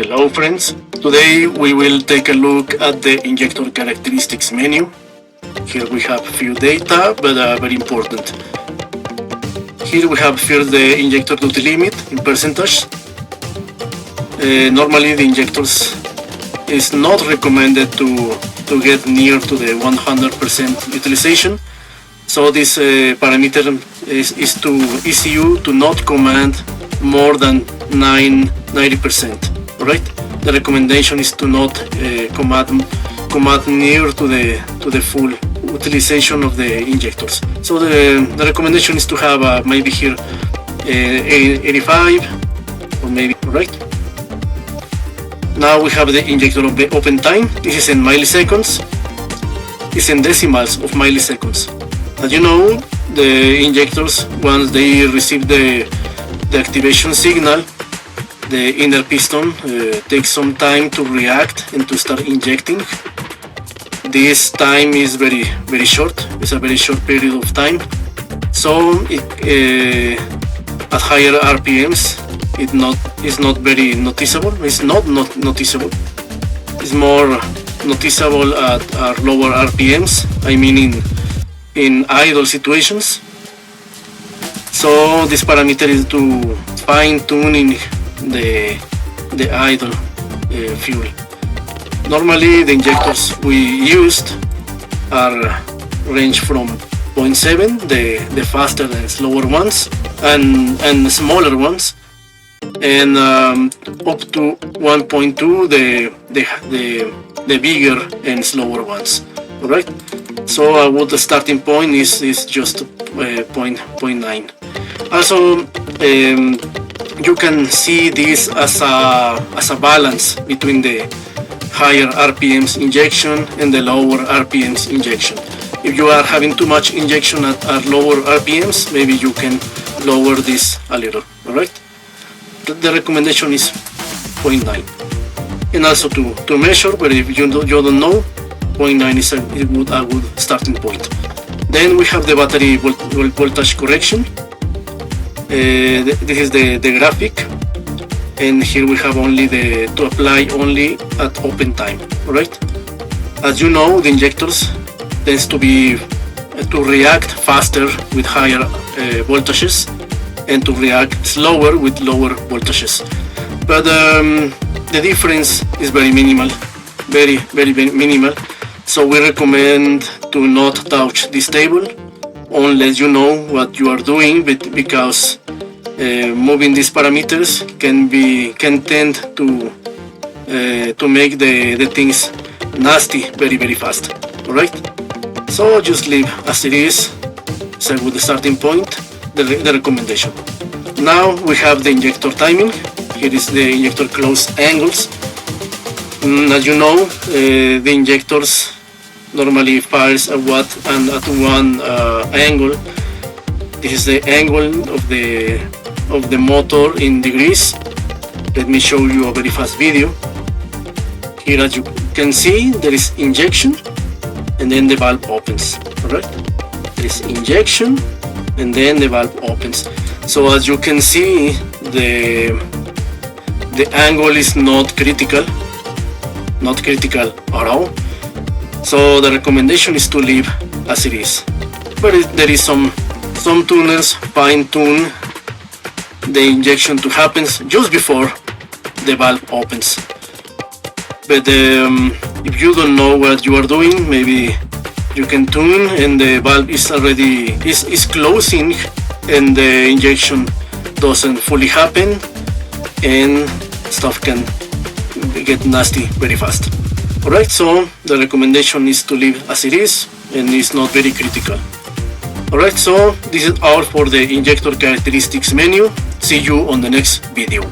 Hello friends, today we will take a look at the injector characteristics menu. Here we have few data, but very important. Here we have first the injector duty limit in percentage. Normally the injectors is not recommended to get near to the 100% utilization. So this parameter is to ECU to not command more than 90%. Right? The recommendation is to not command near to the full utilization of the injectors. So the recommendation is to have maybe here 85 or maybe, right? Now we have the injector open time. This is in milliseconds. It's in decimals of milliseconds. As you know, the injectors, once they receive the activation signal, the inner piston takes some time to react and to start injecting. This time is very short. It's a very short period of time. So at higher RPMs, it's not very noticeable. It's not noticeable. It's more noticeable at lower RPMs. I mean in idle situations. So this parameter is to fine-tuning the idle fuel. Normally the injectors we used are range from 0.7, the faster and slower ones, and smaller ones, and up to 1.2, the bigger and slower ones. Alright, so the starting point is just 0.9. Also, you can see this as a balance between the higher RPMs injection and the lower RPMs injection. If you are having too much injection at lower RPMs, maybe you can lower this a little. Alright, the recommendation is 0.9. And also to measure, but if you don't know, 0.9 is a good starting point. Then we have the battery voltage correction. This is the graphic, and here we have only to apply only at open time. Right? As you know, the injectors tends to react faster with higher voltages and to react slower with lower voltages. But the difference is very minimal, very minimal. So we recommend to not touch this table unless you know what you are doing, because moving these parameters can tend to make the things nasty very fast. Alright? So just leave as it is. It's a good starting point, the recommendation. Now we have the injector timing. Here is the injector close angles. As you know, the injectors normally fires at one angle. This is the angle of the motor in degrees. Let me show you a very fast video. Here, as you can see, there is injection and then the valve opens. Alright, there is injection and then the valve opens. So as you can see, the angle is not critical at all. So the recommendation is to leave as it is. But there is some tuners fine-tune the injection to happen just before the valve opens. But if you don't know what you are doing, maybe you can tune and the valve is closing and the injection doesn't fully happen, and stuff can get nasty very fast. Alright, so the recommendation is to leave as it is, and it's not very critical. Alright, so this is all for the injector characteristics menu. See you on the next video.